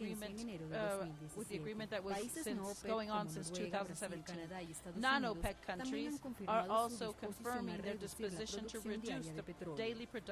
emergencia en enero de with the 2017. agreement that was Países no since OPEC going on como since Noruega, Brasil, 2017. Canadá y Estados Non-OPEC Unidos también countries han are confirmado su also disposición confirming a their reducir la disposition to producción reduce diaria de the petróleo. daily production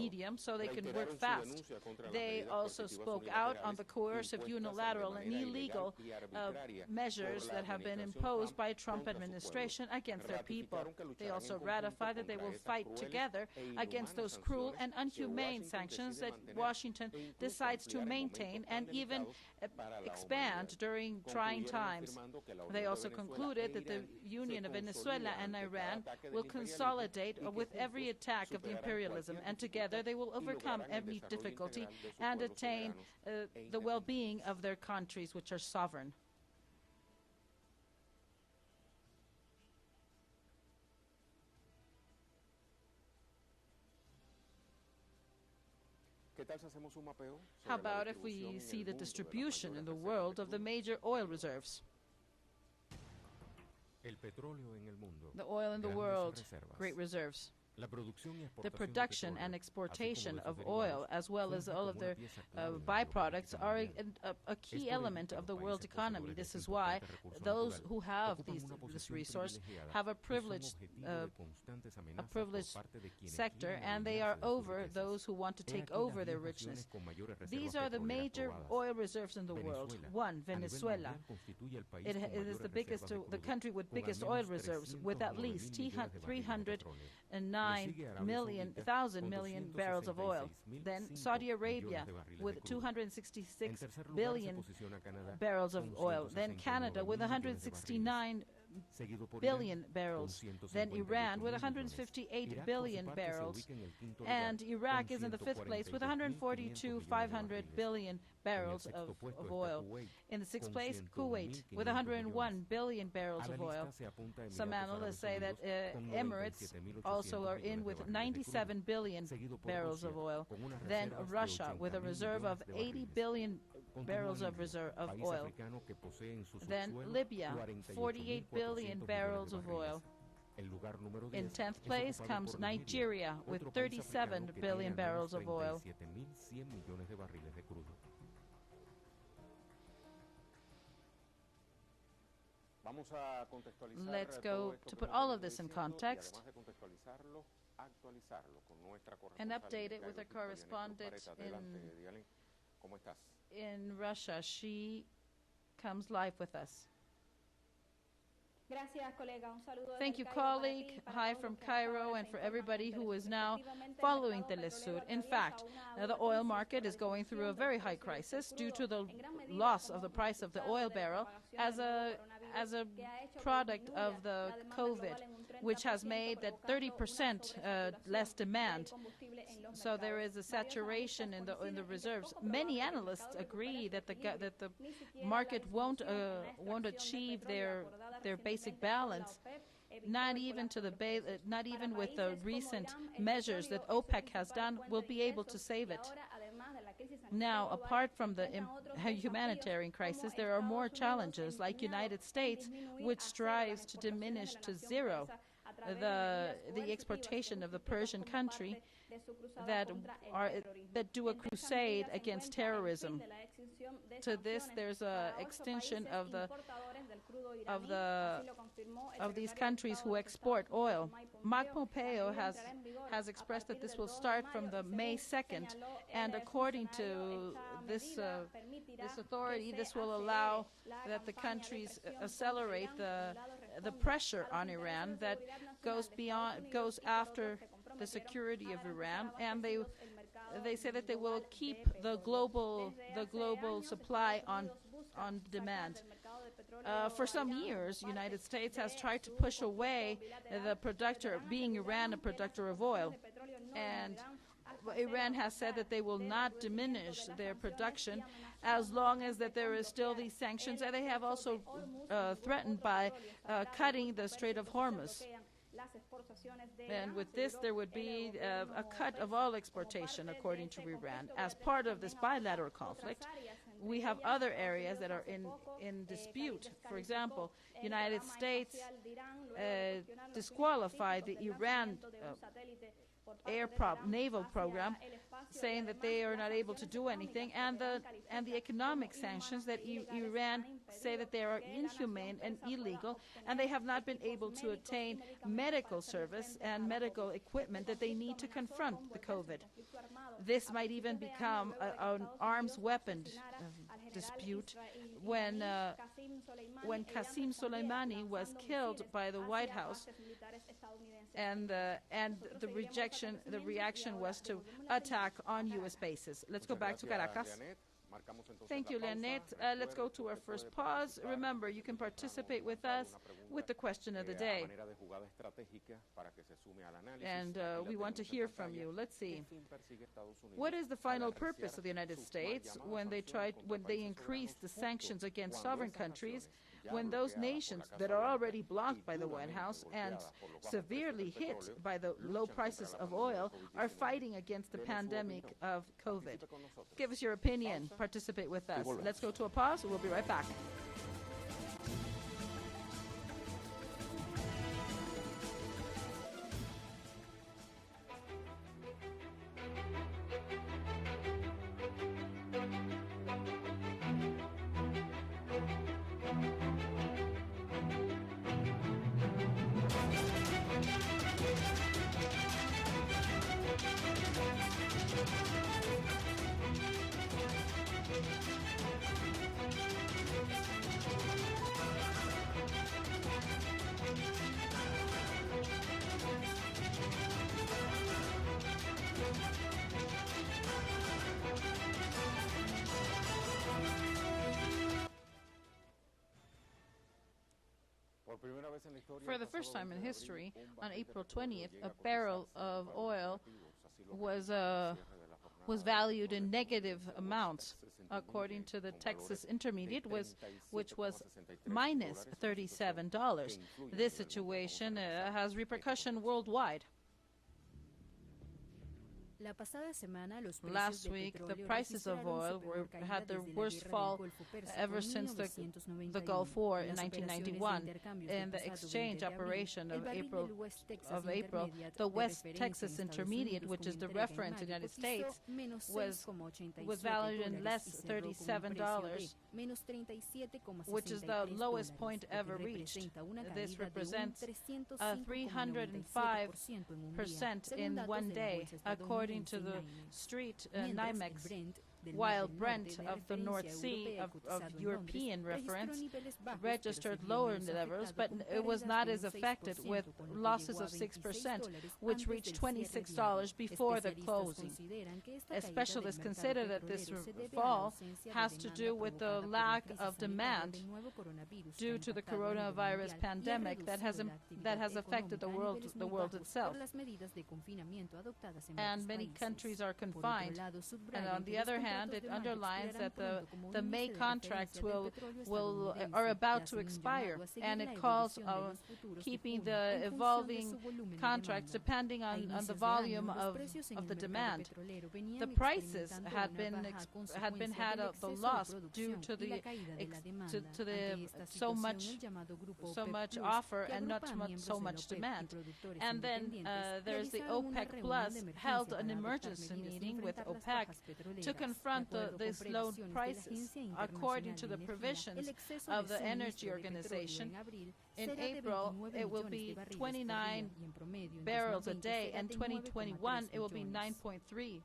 medium so they can work fast. They also spoke out on the coercive, unilateral, and illegal measures that have been imposed by Trump administration against their people. They also ratified that they will fight together against those cruel and inhumane sanctions that Washington Washington decides to maintain and even expand during trying times. They also concluded that the union of Venezuela and Iran will consolidate with every attack of the imperialism, and together they will overcome every difficulty and attain the well-being of their countries, which are sovereign. How about if we see the distribution in the world of the major oil reserves? The oil in the world, great reserves. The production and exportation of oil, as well as all of their byproducts, are a key element of the world's economy. This is why those who have this resource have a privileged sector, and they are over those who want to take over their richness. These are the major oil reserves in the world. One, Venezuela. It is the country with biggest oil reserves, with at least 309,000 million barrels of oil. Then Saudi Arabia with 266 billion barrels of oil. Then Canada with 169 billion barrels. Then Iran with 158 billion barrels. And Iraq is in the fifth place with 142,500 billion barrels of oil. In the sixth place, Kuwait with 101 billion barrels of oil. Some analysts say that Emirates also are in with 97 billion barrels of oil. Then Russia with a reserve of 80 billion barrels of oil. Then Libya, 48 billion barrels of oil. In 10th place comes Nigeria with 37 billion barrels of oil. Let's go to put all of this in context and update it with a correspondent in Russia. She comes live with us. Thank you, colleague. Hi from Cairo, and for everybody who is now following Telesur. In fact, the oil market is going through a very high crisis due to the loss of the price of the oil barrel as a product of the COVID, which has made that 30% less demand. So there is a saturation in the reserves. Many analysts agree that the market won't achieve their basic balance. Not even with the recent measures that OPEC has done, will be able to save it. Now, apart from the humanitarian crisis, there are more challenges, like United States, which strives to diminish to zero the exportation of the Persian country, that do a crusade against terrorism. To this, there's an extension of these countries who export oil. Mike Pompeo has expressed that this will start from the May 2nd, and according to this authority, this will allow that the countries accelerate the pressure on Iran that goes after the security of Iran, and they say that they will keep the global supply on demand. For some years, the United States has tried to push away the producer, being Iran a producer of oil, and Iran has said that they will not diminish their production as long as that there is still these sanctions, and they have also threatened by cutting the Strait of Hormuz. And with this, there would be a cut of all exportation, according to Iran. As part of this bilateral conflict, we have other areas that are in dispute. For example, United States disqualified the Iran naval program, saying that they are not able to do anything, and the economic sanctions that Iran say that they are inhumane and illegal, and they have not been able to attain medical service and medical equipment that they need to confront the COVID. This might even become an arms weapon dispute when when Qasem Soleimani was killed by the White House, and the reaction was to attack on U.S. bases. Let's go back to Caracas. Thank you, Leonette. Let's go to our first pause. Remember, you can participate with us with the question of the day. And we want to hear from you. Let's see. What is the final purpose of the United States when they increased the sanctions against sovereign countries, when those nations that are already blocked by the White House and severely hit by the low prices of oil are fighting against the pandemic of COVID? Give us your opinion. Participate with us. Let's go to a pause. We'll be right back. For the first time in history, on April 20th, a barrel of oil was valued in negative amounts, according to the Texas Intermediate, which was minus $37. This situation has repercussion worldwide. Last week, the prices of oil had their worst fall ever since the Gulf War in 1991. In the exchange operation of April, the West Texas Intermediate, which is the reference in the United States, was valued in less $37, which is the lowest point ever reached. This represents a 305% in one day, according to the street NYMEX, while Brent of the North Sea, of European reference, registered lower levels, but it was not as affected, with losses of 6%, which reached $26 before the closing. Specialists consider that this fall has to do with the lack of demand due to the coronavirus pandemic that has affected the world itself. And many countries are confined. And on the other hand, it underlines that the May contracts are about to expire, and it calls on keeping the evolving contracts depending on the volume of the demand. The prices had the loss due to the so much offer and not so much demand. And then there's the OPEC Plus held an emergency meeting with OPEC to confront these low prices according to the provisions of the Energy Organization. In April, it will be 29 barrels a day, and 2021 it will be 9.3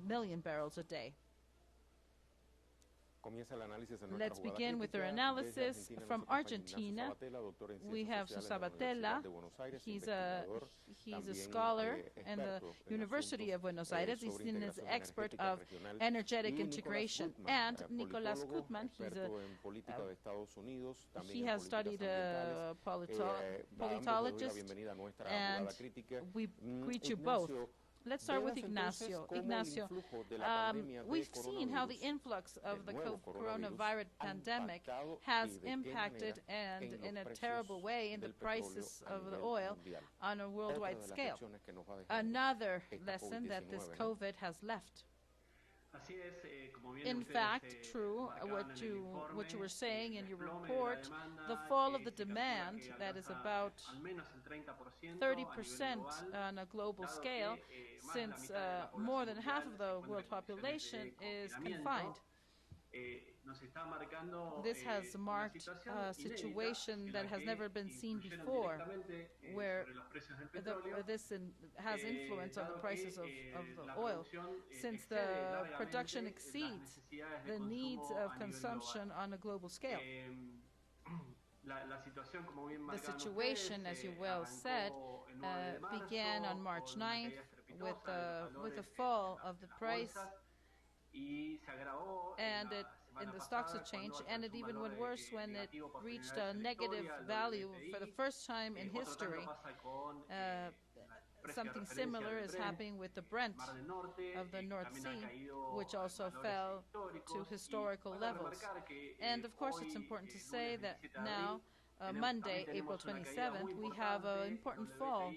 million barrels a day. Let's begin with our analysis. From Argentina, we have Sabatella. He's a scholar in the University of Buenos Aires. He's an expert of energetic integration. And Nicolas Gutman, he has studied politologist, and we greet you both. Let's start with Ignacio. Ignacio, we've seen how the influx of the coronavirus pandemic has impacted, and in a terrible way, in the prices of the oil on a worldwide scale. Another lesson that this COVID has left. In fact, true, what you were saying in your report, the fall of the demand, that is about 30% on a global scale, since more than half of the world population is confined. This has marked a situation that has never been seen before, where this has influence on the prices of the oil, since the production exceeds the needs of consumption on a global scale. The situation, as you well said, began on March 9th with the fall of the price, and in the stocks exchange, and it even went worse when it reached a negative value for the first time in history. Something similar is happening with the Brent of the North Sea, which also fell to historical levels. And of course, it's important to say that now, Monday, April 27th, we have an important fall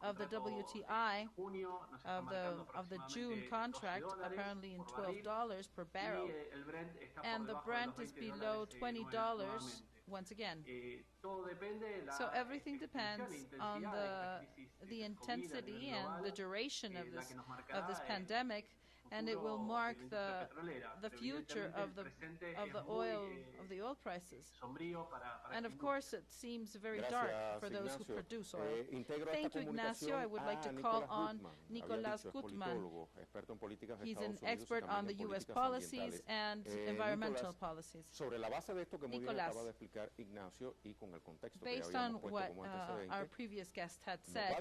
of the WTI of the June contract, apparently in $12 per barrel, and the Brent is below $20 once again. So everything depends on the intensity and the duration of this pandemic, and it will mark the future of the oil prices. And of course, it seems very dark for those who produce oil. Thank you, Ignacio. I would like to call on Nicolás Gutmann. He's an expert on the U.S. policies and environmental policies. Nicolás, based on what our previous guest had said,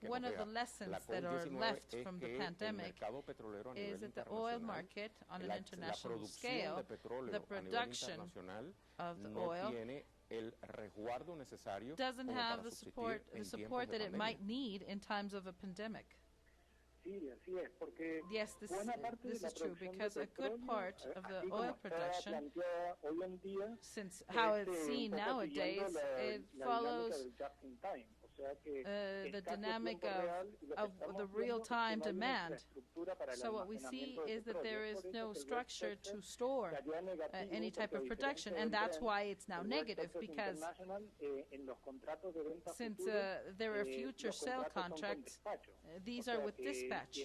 one of the lessons that are left from the pandemic is that the oil market on an international scale, the production of the oil, doesn't have the support that it might need in times of a pandemic. Yes, this is true, because a good part of the oil production, since how it's seen nowadays, it follows the dynamic of the real-time demand. So what we see is that there is no structure to store any type of production, and that's why it's now negative, because since there are future sale contracts, these are with dispatch.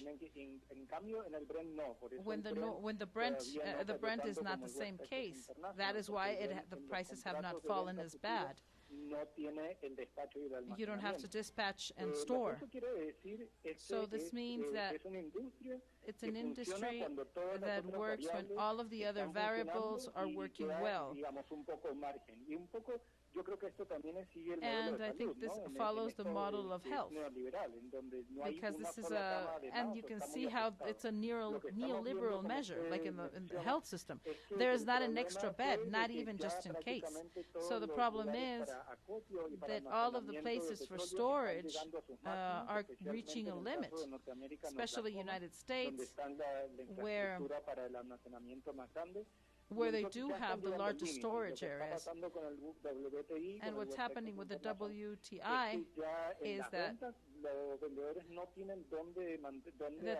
When the Brent is not the same case, that is why the prices have not fallen as bad. You don't have to dispatch and store. So this means that it's an industry that works when all of the other variables are working well. And I think this follows the model of health, because this is and you can see how it's a neoliberal measure, like in the health system. There is not an extra bed, not even just in case. So the problem is that all of the places for storage are reaching a limit, especially United States, where they do have the largest storage areas. And what's happening with the WTI is that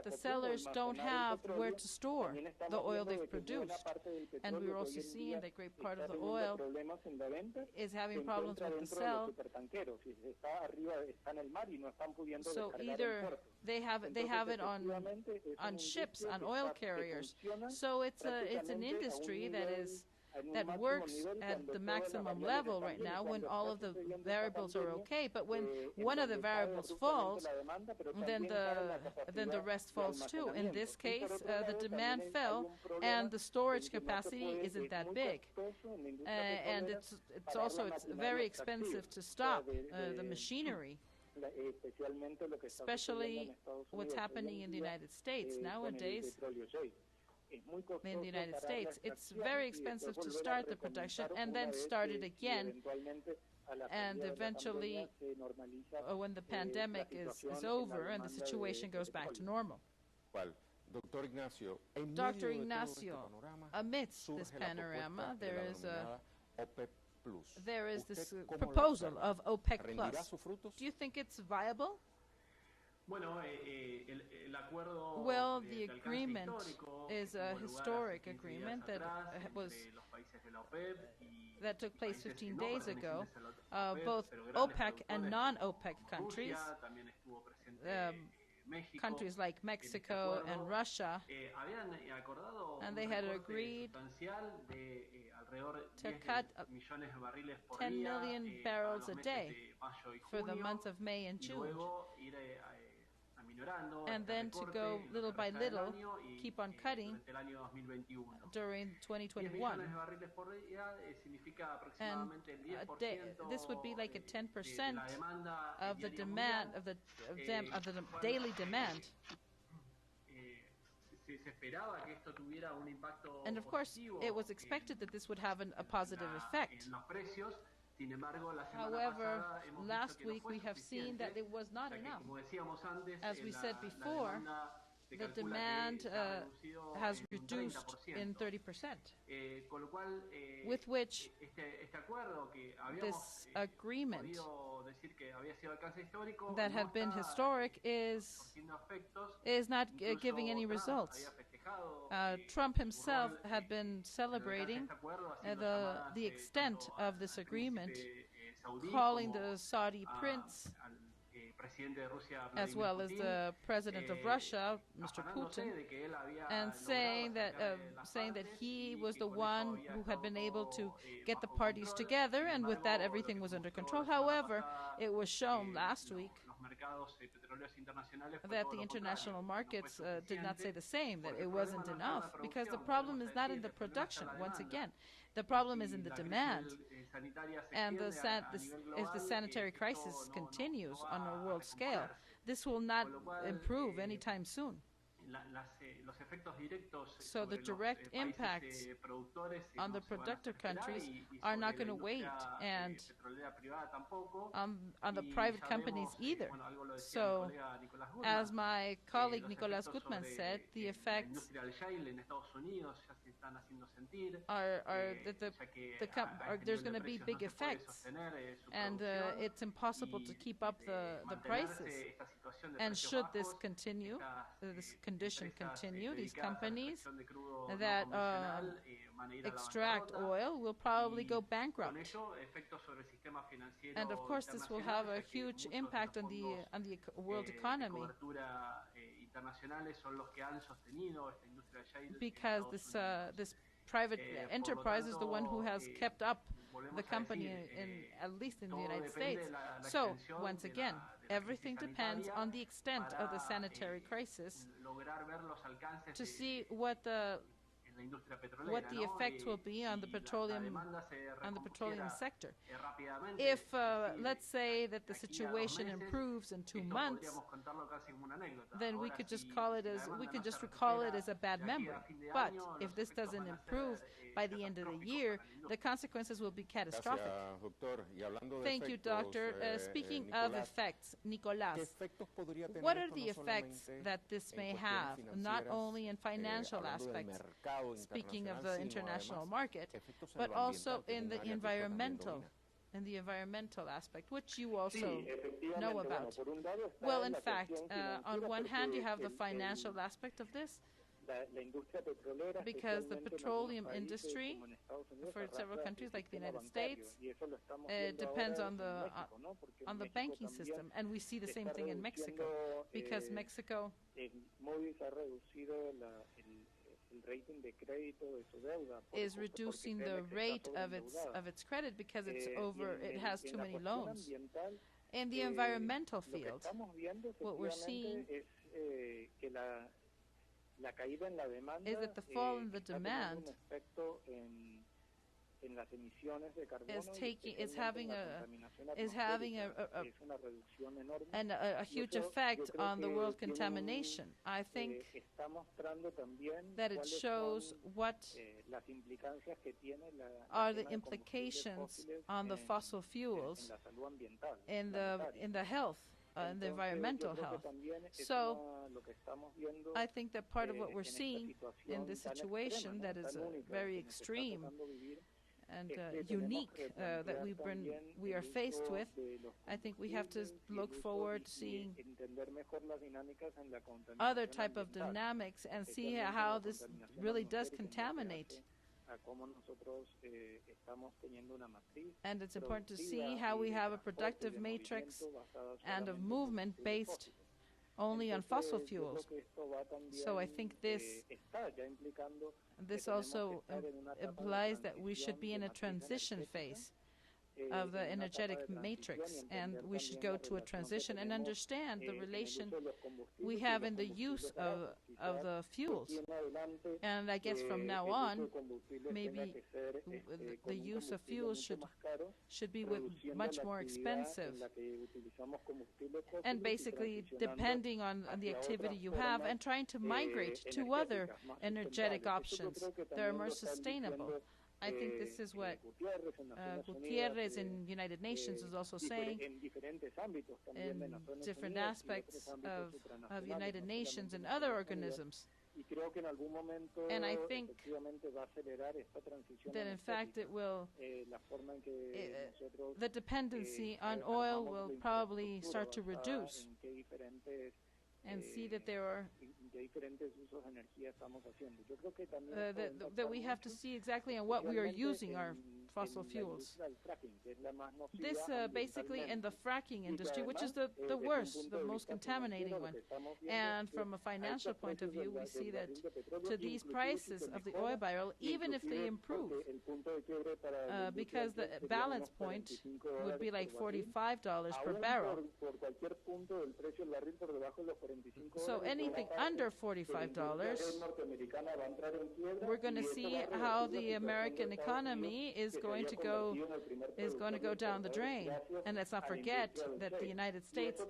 the sellers don't have where to store the oil they've produced. And we're also seeing that great part of the oil is having problems with the sell. So either they have it on ships, on oil carriers. So it's an industry that works at the maximum level right now when all of the variables are okay. But when one of the variables falls, then the rest falls too. In this case, the demand fell, and the storage capacity isn't that big. And it's very expensive to stop the machinery. Especially what's happening in the United States nowadays. In the United States, it's very expensive to start the production and then start it again, and eventually when the pandemic is over and the situation goes back to normal. Dr. Ignacio, amidst this panorama, there is this proposal of OPEC+. Do you think it's viable? Well, the agreement is a historic agreement that took place 15 days ago. Both OPEC and non-OPEC countries, countries like Mexico and Russia, and they had agreed to cut 10 million barrels a day for the months of May and June. and then to go little by little, keep on cutting during 2021. And this would be like a 10% of the demand of the daily demand. And of course, it was expected that this would have a positive effect. However, last week we have seen that it was not enough. As we said before, the demand has reduced in 30%, with which this agreement that had been historic is not giving any results. Trump himself had been celebrating the extent of this agreement, calling the Saudi prince, as well as the president of Russia, Mr. Putin, and saying that he was the one who had been able to get the parties together, and with that everything was under control. However, it was shown last week that the international markets did not say the same, that it wasn't enough, because the problem is not in the production, once again. The problem is in the demand. And if the sanitary crisis continues on a world scale, this will not improve anytime soon. So the direct impacts on the productive countries are not going to wait, and on the private companies either. So, as my colleague Nicolás Gutman said, the effects are that there's going to be big effects, and it's impossible to keep up the prices. And should this continue, this condition continue, these companies that extract oil will probably go bankrupt. And of course, this will have a huge impact on the world economy, because this private enterprise is the one who has kept up the company, at least in the United States. So, once again, everything depends on the extent of the sanitary crisis to see what the effect will be on the petroleum sector. If let's say that the situation improves in 2 months, then we could just recall it as a bad memory. But if this doesn't improve by the end of the year, the consequences will be catastrophic. Thank you, Doctor. Speaking of effects, Nicolás, what are the effects that this may have, not only in financial aspects, speaking of the international market, but also in the environmental aspect, which you also know about? Well, in fact, on one hand, you have the financial aspect of this, because the petroleum industry for several countries like the United States depends on the banking system, and we see the same thing in Mexico, because Mexico is reducing the rate of its credit because it has too many loans. In the environmental field, what we're seeing is that the fall in the demand is having a huge effect on the world contamination. I think that it shows what are the implications on the fossil fuels in the health, in the environmental health. So I think that part of what we're seeing in this situation that is very extreme and unique that we are faced with, I think we have to look forward to seeing other type of dynamics and see how this really does contaminate. And it's important to see how we have a productive matrix and a movement based only on fossil fuels. So I think this also implies that we should be in a transition phase, of the energetic matrix, and we should go to a transition and understand the relation we have in the use of the fuels. And I guess from now on, maybe the use of fuels should be much more expensive. And basically, depending on the activity you have, and trying to migrate to other energetic options that are more sustainable. I think this is what Gutierrez in United Nations is also saying in different aspects of United Nations and other organisms. And I think that in fact it will, the dependency on oil will probably start to reduce, and see that there are that we have to see exactly on what we are using our fossil fuels. This basically in the fracking industry, which is the worst, the most contaminating one. And from a financial point of view, we see that to these prices of the oil barrel, even if they improve, because the balance point would be like $45 per barrel. So anything under $45, we're going to see how the American economy is going to go down the drain. And let's not forget that the United States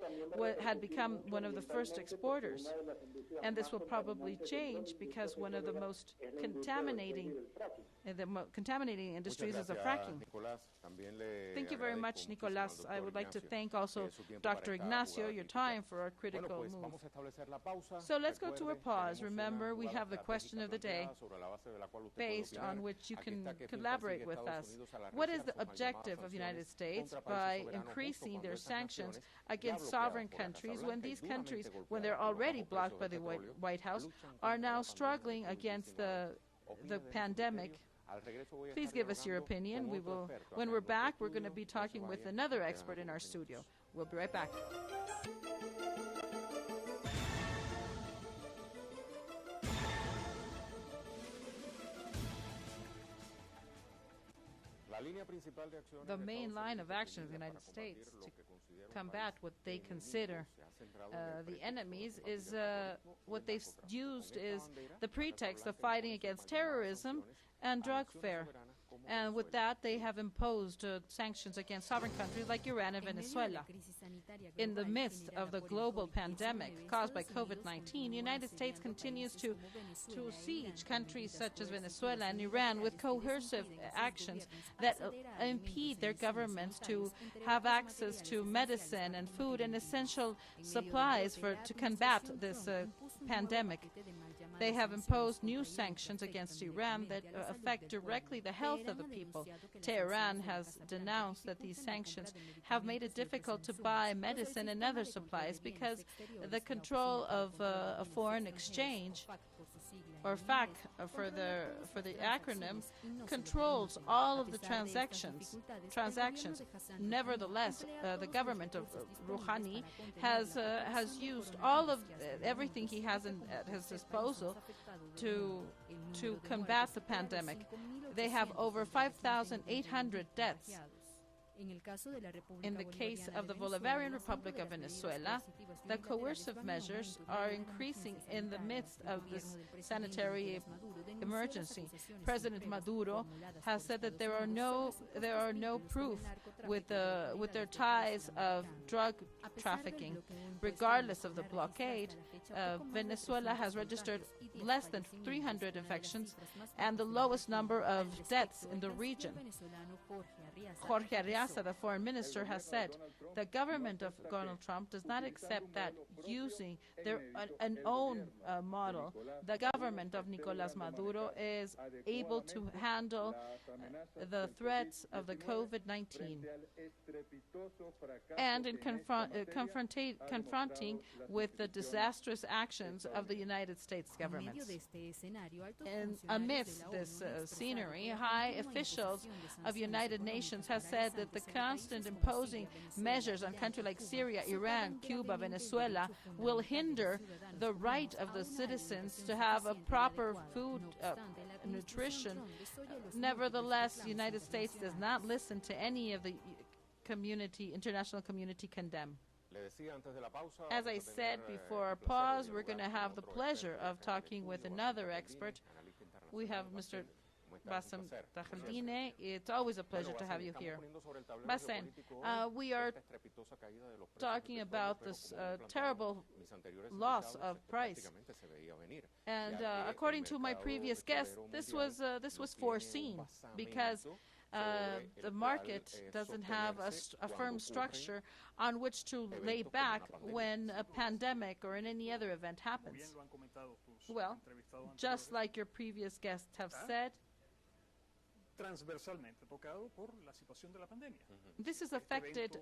had become one of the first exporters, and this will probably change because one of the most contaminating industries is the fracking. Thank you very much, Nicolás. I would like to thank also Dr. Ignacio, your time for our critical move. So let's go to a pause. Remember, we have the question of the day based on which you can collaborate with us. What is the objective of the United States by increasing their sanctions against sovereign countries when these countries, when they're already blocked by the White House, are now struggling against the pandemic? Please give us your opinion. When we're back, we're going to be talking with another expert in our studio. We'll be right back. The main line of action of the United States to combat what they consider the enemies is what they've used is the pretext of fighting against terrorism and drug fare. And with that, they have imposed sanctions against sovereign countries like Iran and Venezuela. In the midst of the global pandemic caused by COVID-19, the United States continues to siege countries such as Venezuela and Iran with coercive actions that impede their governments to have access to medicine and food and essential supplies to combat this pandemic. They have imposed new sanctions against Iran that affect directly the health of the people. Tehran has denounced that these sanctions have made it difficult to buy medicine and other supplies because the control of foreign exchange, or FAC for the acronym, controls all of the transactions. Nevertheless, the government of Rouhani has used all of everything he has at his disposal to combat the pandemic. They have over 5,800 deaths. In the case of the Bolivarian Republic of Venezuela, the coercive measures are increasing in the midst of this sanitary emergency. President Maduro has said that there are no proof with their ties of drug trafficking. Regardless of the blockade, Venezuela has registered less than 300 infections and the lowest number of deaths in the region. Jorge Arreaza, the foreign minister, has said the government of Donald Trump does not accept that using their own model, the government of Nicolás Maduro is able to handle the threats of the COVID-19. And in confronting with the disastrous actions of the United States government. And amidst this scenery, high officials of United Nations have said that the constant imposing measures on countries like Syria, Iran, Cuba, Venezuela will hinder the right of the citizens to have a proper food nutrition. Nevertheless, the United States does not listen to any of the international community condemn. As I said before our pause, we're going to have the pleasure of talking with another expert. We have Mr. Bassem Tajaldine. It's always a pleasure to have you here. Bassem, we are talking about this terrible loss of price. And according to my previous guest, this was foreseen because the market doesn't have a firm structure on which to lay back when a pandemic or any other event happens. Well, just like your previous guests have said, this is affected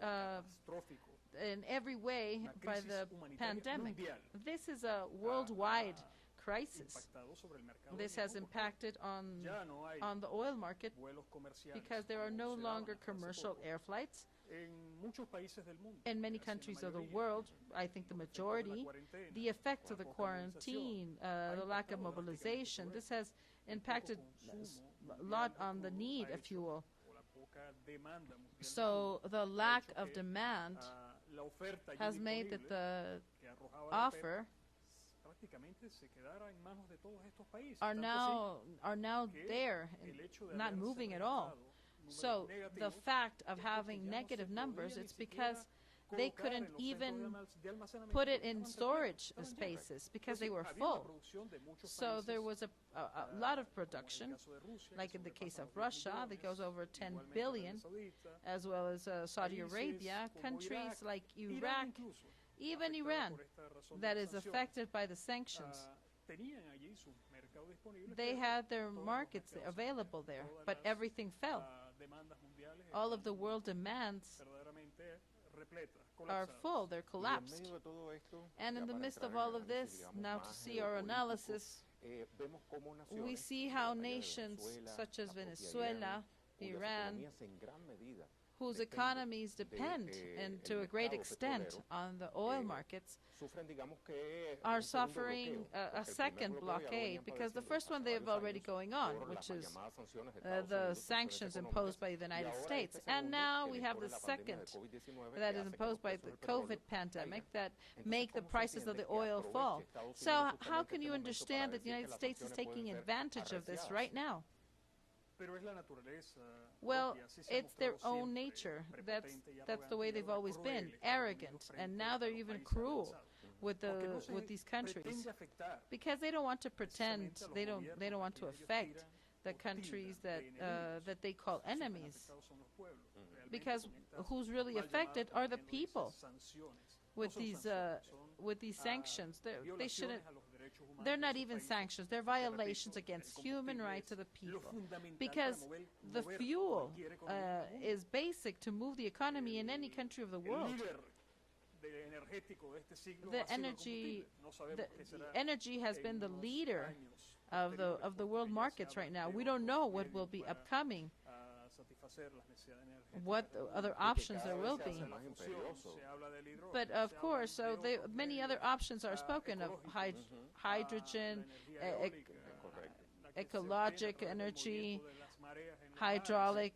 in every way by the pandemic. This is a worldwide crisis. This has impacted on the oil market because there are no longer commercial air flights. In many countries of the world, I think the majority, the effects of the quarantine, the lack of mobilization, this has impacted a lot on the need of fuel. So the lack of demand has made that the offer are now there, not moving at all. So the fact of having negative numbers, it's because they couldn't even put it in storage spaces because they were full. So there was a lot of production, like in the case of Russia, that goes over 10 billion, as well as Saudi Arabia, countries like Iraq, even Iran, that is affected by the sanctions. They had their markets available there, but everything fell. All of the world demands are full, they're collapsed. And in the midst of all of this, now to see our analysis, we see how nations such as Venezuela, Iran, whose economies depend, and to a great extent, on the oil markets, are suffering a second blockade, because the first one they have already going on, which is the sanctions imposed by the United States. And now we have the second that is imposed by the COVID pandemic that make the prices of the oil fall. So how can you understand that the United States is taking advantage of this right now? Well, it's their own nature. That's the way they've always been, arrogant, and now they're even cruel with these countries because they don't want to pretend. They don't want to affect the countries that they call enemies. Because who's really affected are the people with these sanctions. They shouldn't. They're not even sanctions. They're violations against human rights of the people. Because the fuel is basic to move the economy in any country of the world. The energy has been the leader of the world markets right now. We don't know what will be upcoming, what other options there will be. But of course, so many other options are spoken of: hydrogen, ecologic energy, hydraulic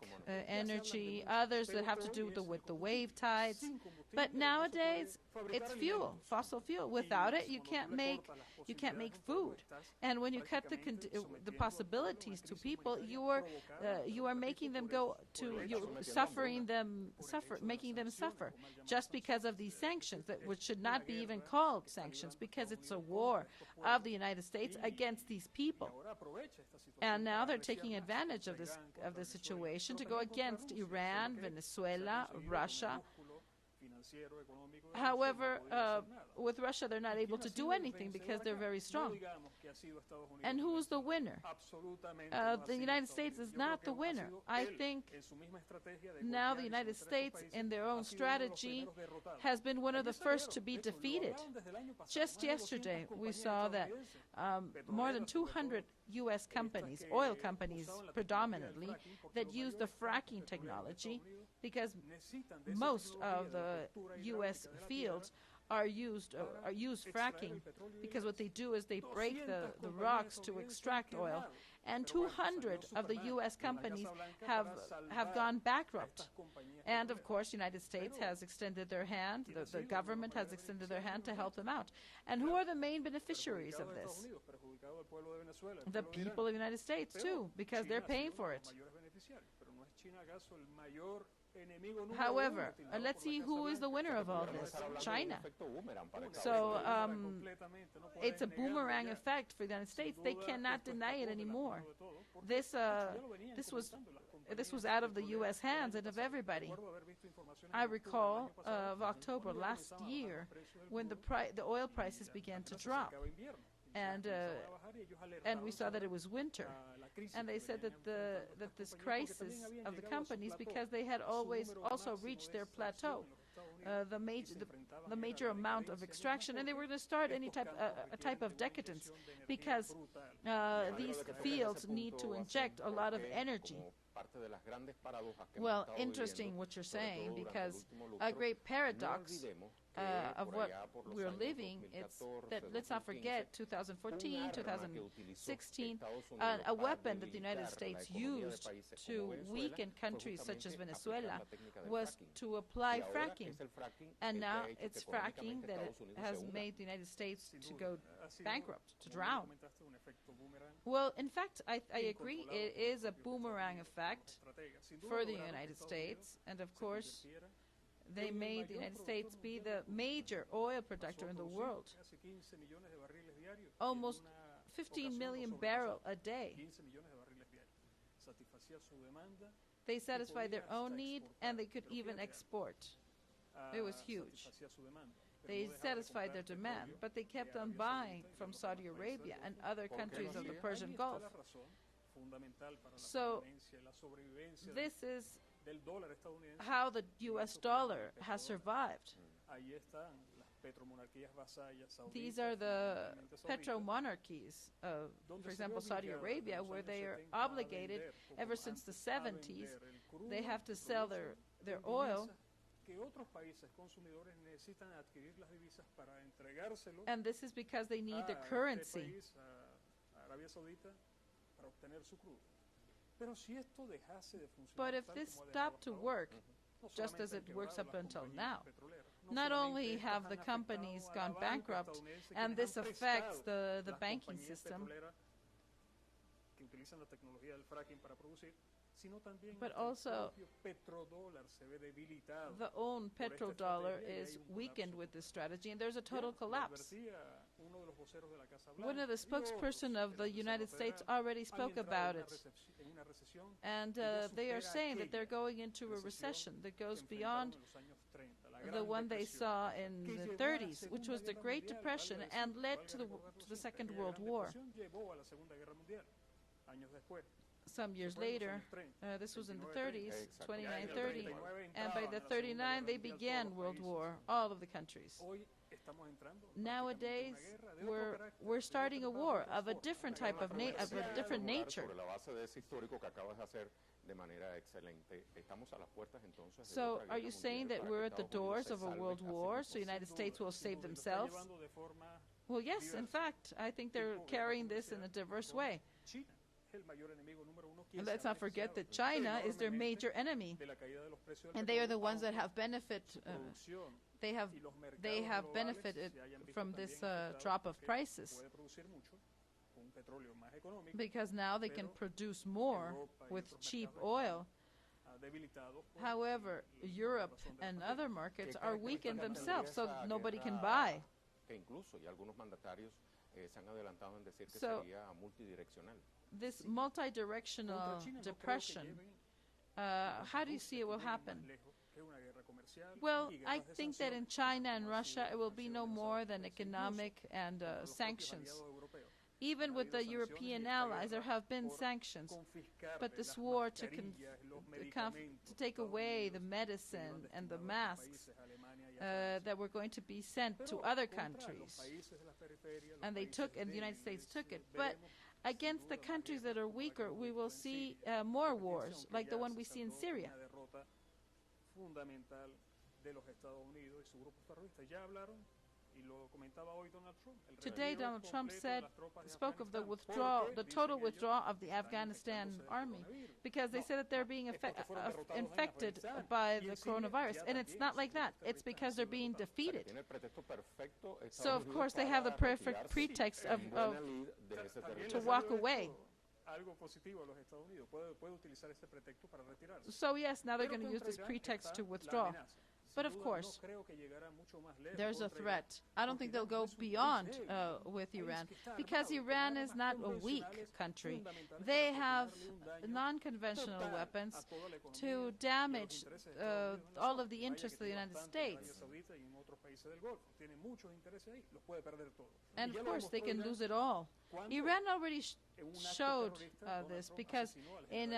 energy, others that have to do with the wave tides. But nowadays, it's fuel, fossil fuel. Without it, you can't make food. And when you cut the possibilities to people, you are making them making them suffer just because of these sanctions, which should not be even called sanctions, because it's a war of the United States against these people. And now they're taking advantage of this situation to go against Iran, Venezuela, Russia. However, with Russia, they're not able to do anything because they're very strong. And who's the winner? The United States is not the winner. I think now the United States, in their own strategy, has been one of the first to be defeated. Just yesterday, we saw that more than 200 U.S. companies, oil companies predominantly, that use the fracking technology, because most of the U.S. fields use fracking, because what they do is they break the rocks to extract oil, and 200 of the U.S. companies have gone bankrupt. And of course, United States has extended their hand, the government has extended their hand to help them out. And who are the main beneficiaries of this? The people of the United States too, because they're paying for it. However, let's see who is the winner of all this. China. So it's a boomerang effect for the United States. They cannot deny it anymore. This was out of the U.S. hands and of everybody. I recall of October last year when the oil prices began to drop. And we saw that it was winter. And they said that this crisis of the companies, because they had always also reached their plateau, the major amount of extraction, and they were going to start a type of decadence, because these fields need to inject a lot of energy. Well, interesting what you're saying, because a great paradox of what we're living, it's that, let's not forget, 2014, 2016, a weapon that the United States used to weaken countries such as Venezuela was to apply fracking. And now it's fracking that has made the United States to go bankrupt, to drown. Well, in fact, I agree, it is a boomerang effect for the United States, and of course, they made the United States be the major oil producer in the world. Almost 15 million barrels a day. They satisfied their own need, and they could even export. It was huge. They satisfied their demand, but they kept on buying from Saudi Arabia and other countries of the Persian Gulf. So this is how the U.S. dollar has survived. These are the petro-monarchies of, for example, Saudi Arabia, where they are obligated, ever since the 70s, they have to sell their oil. And this is because they need the currency. But if this stopped to work, just as it works up until now, not only have the companies gone bankrupt, and this affects the banking system, but also the own petrodollar is weakened with this strategy, and there's a total collapse. One of the spokespersons of the United States already spoke about it, and they are saying that they're going into a recession that goes beyond the one they saw in the 30s, which was the Great Depression and led to the Second World War. Some years later, this was in the 30s, 29, 30, and by the 39 they began World War, all of the countries. Nowadays, we're starting a war of a different type of different nature. So are you saying that we're at the doors of a world war, so the United States will save themselves? Well, yes, in fact, I think they're carrying this in a diverse way. And let's not forget that China is their major enemy, and they are the ones that have they have benefited from this drop of prices, because now they can produce more with cheap oil. However, Europe and other markets are weakened themselves, so nobody can buy. So this multi-directional depression how do you see it will happen? Well, I think that in China and Russia, it will be no more than economic and sanctions. Even with the European allies, there have been sanctions. But this war to take away the medicine and the masks that were going to be sent to other countries, and the United States took it. But against the countries that are weaker, we will see more wars, like the one we see in Syria. Today, Donald Trump spoke of the total withdrawal of the Afghanistan army, because they said that they're being infected by the coronavirus. And it's not like that. It's because they're being defeated. So, of course, they have the perfect pretext to walk away. So, yes, now they're going to use this pretext to withdraw. But of course, there's a threat. I don't think they'll go beyond with Iran, because Iran is not a weak country. They have non-conventional weapons to damage all of the interests of the United States. And of course, they can lose it all. Iran already showed this, because in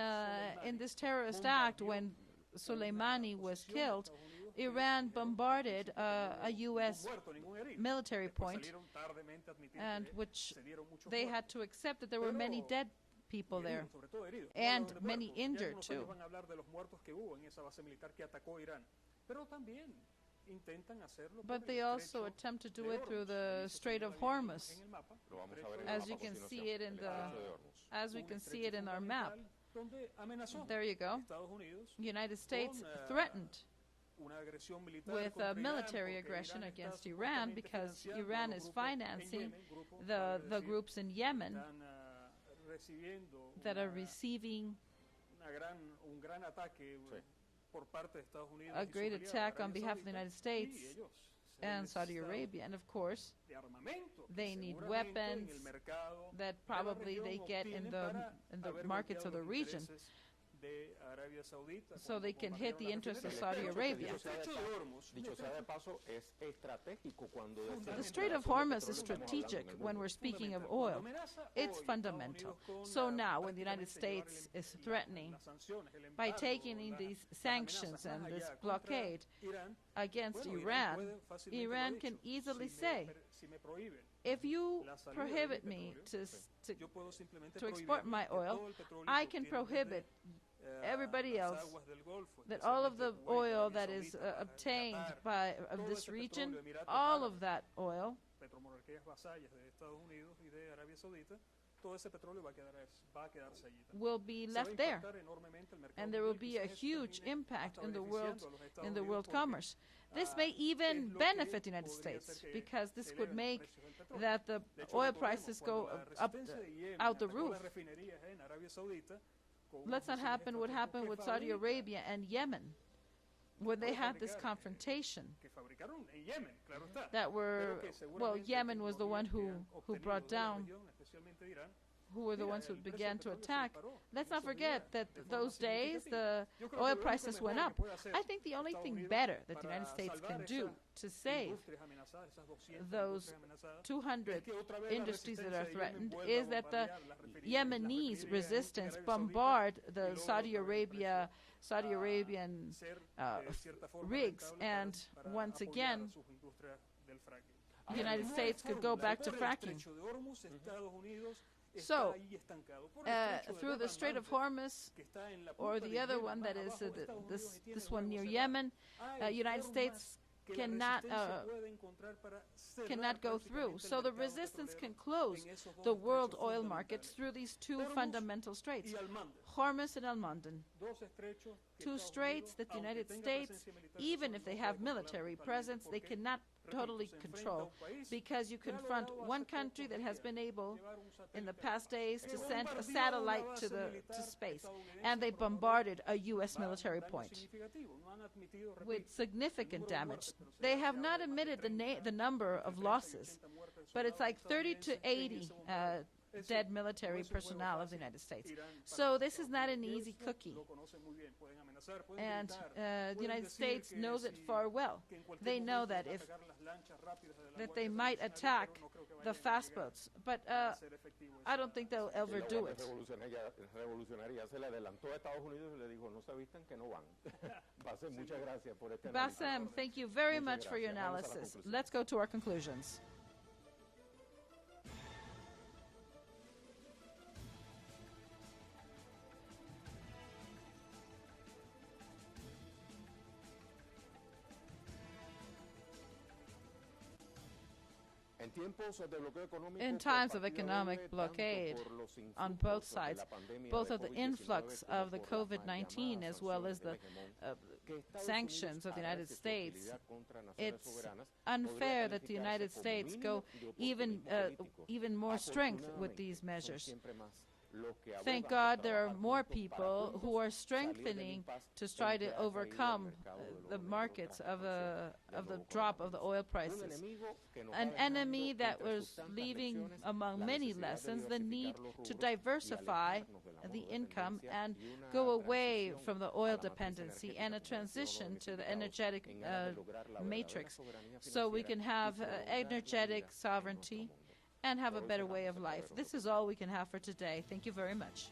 this terrorist act, when Soleimani was killed, Iran bombarded a U.S. military point, and which they had to accept that there were many dead people there, and many injured too. But they also attempt to do it through the Strait of Hormuz, as you can see it in our map. There you go. The United States threatened with military aggression against Iran, because Iran is financing the groups in Yemen that are receiving a great attack on behalf of the United States and Saudi Arabia. And of course, they need weapons that probably they get in the markets of the region, so they can hit the interests of Saudi Arabia. The Strait of Hormuz is strategic when we're speaking of oil. It's fundamental. So now, when the United States is threatening by taking these sanctions and this blockade against Iran, Iran can easily say, if you prohibit me to export my oil, I can prohibit everybody else, that all of the oil that is obtained by this region, all of that oil will be left there, and there will be a huge impact in the world commerce. This may even benefit the United States, because this would make that the oil prices go up out the roof. Let's not happen what happened with Saudi Arabia and Yemen, when they had this confrontation. Yemen was the one who brought down, who were the ones who began to attack. Let's not forget that those days the oil prices went up. I think the only thing better that the United States can do to save those 200 industries that are threatened is that the Yemenis resistance bombard the Saudi Arabian rigs, and once again the United States could go back to fracking. So, through the Strait of Hormuz, or the other one that is this one near Yemen, United States cannot go through. So the resistance can close the world oil markets through these two fundamental straits, Hormuz and El Mandan. Two straits that the United States, even if they have military presence, they cannot totally control, because you confront one country that has been able in the past days to send a satellite to space, and they bombarded a U.S. military point with significant damage. They have not admitted the number of losses, but it's like 30 to 80 dead military personnel of the United States. So this is not an easy cookie. And the United States knows it far well. They know that they might attack the fast boats, but I don't think they'll ever do it. Bassem, thank you very much for your analysis. Let's go to our conclusions. In times of economic blockade on both sides, both of the influx of the COVID-19 as well as the sanctions of the United States, it's unfair that the United States go even more strength with these measures. Thank God there are more people who are strengthening to try to overcome the markets of the drop of the oil prices. An enemy that was leaving among many lessons the need to diversify the income and go away from the oil dependency and a transition to the energetic matrix so we can have energetic sovereignty and have a better way of life. This is all we can have for today. Thank you very much.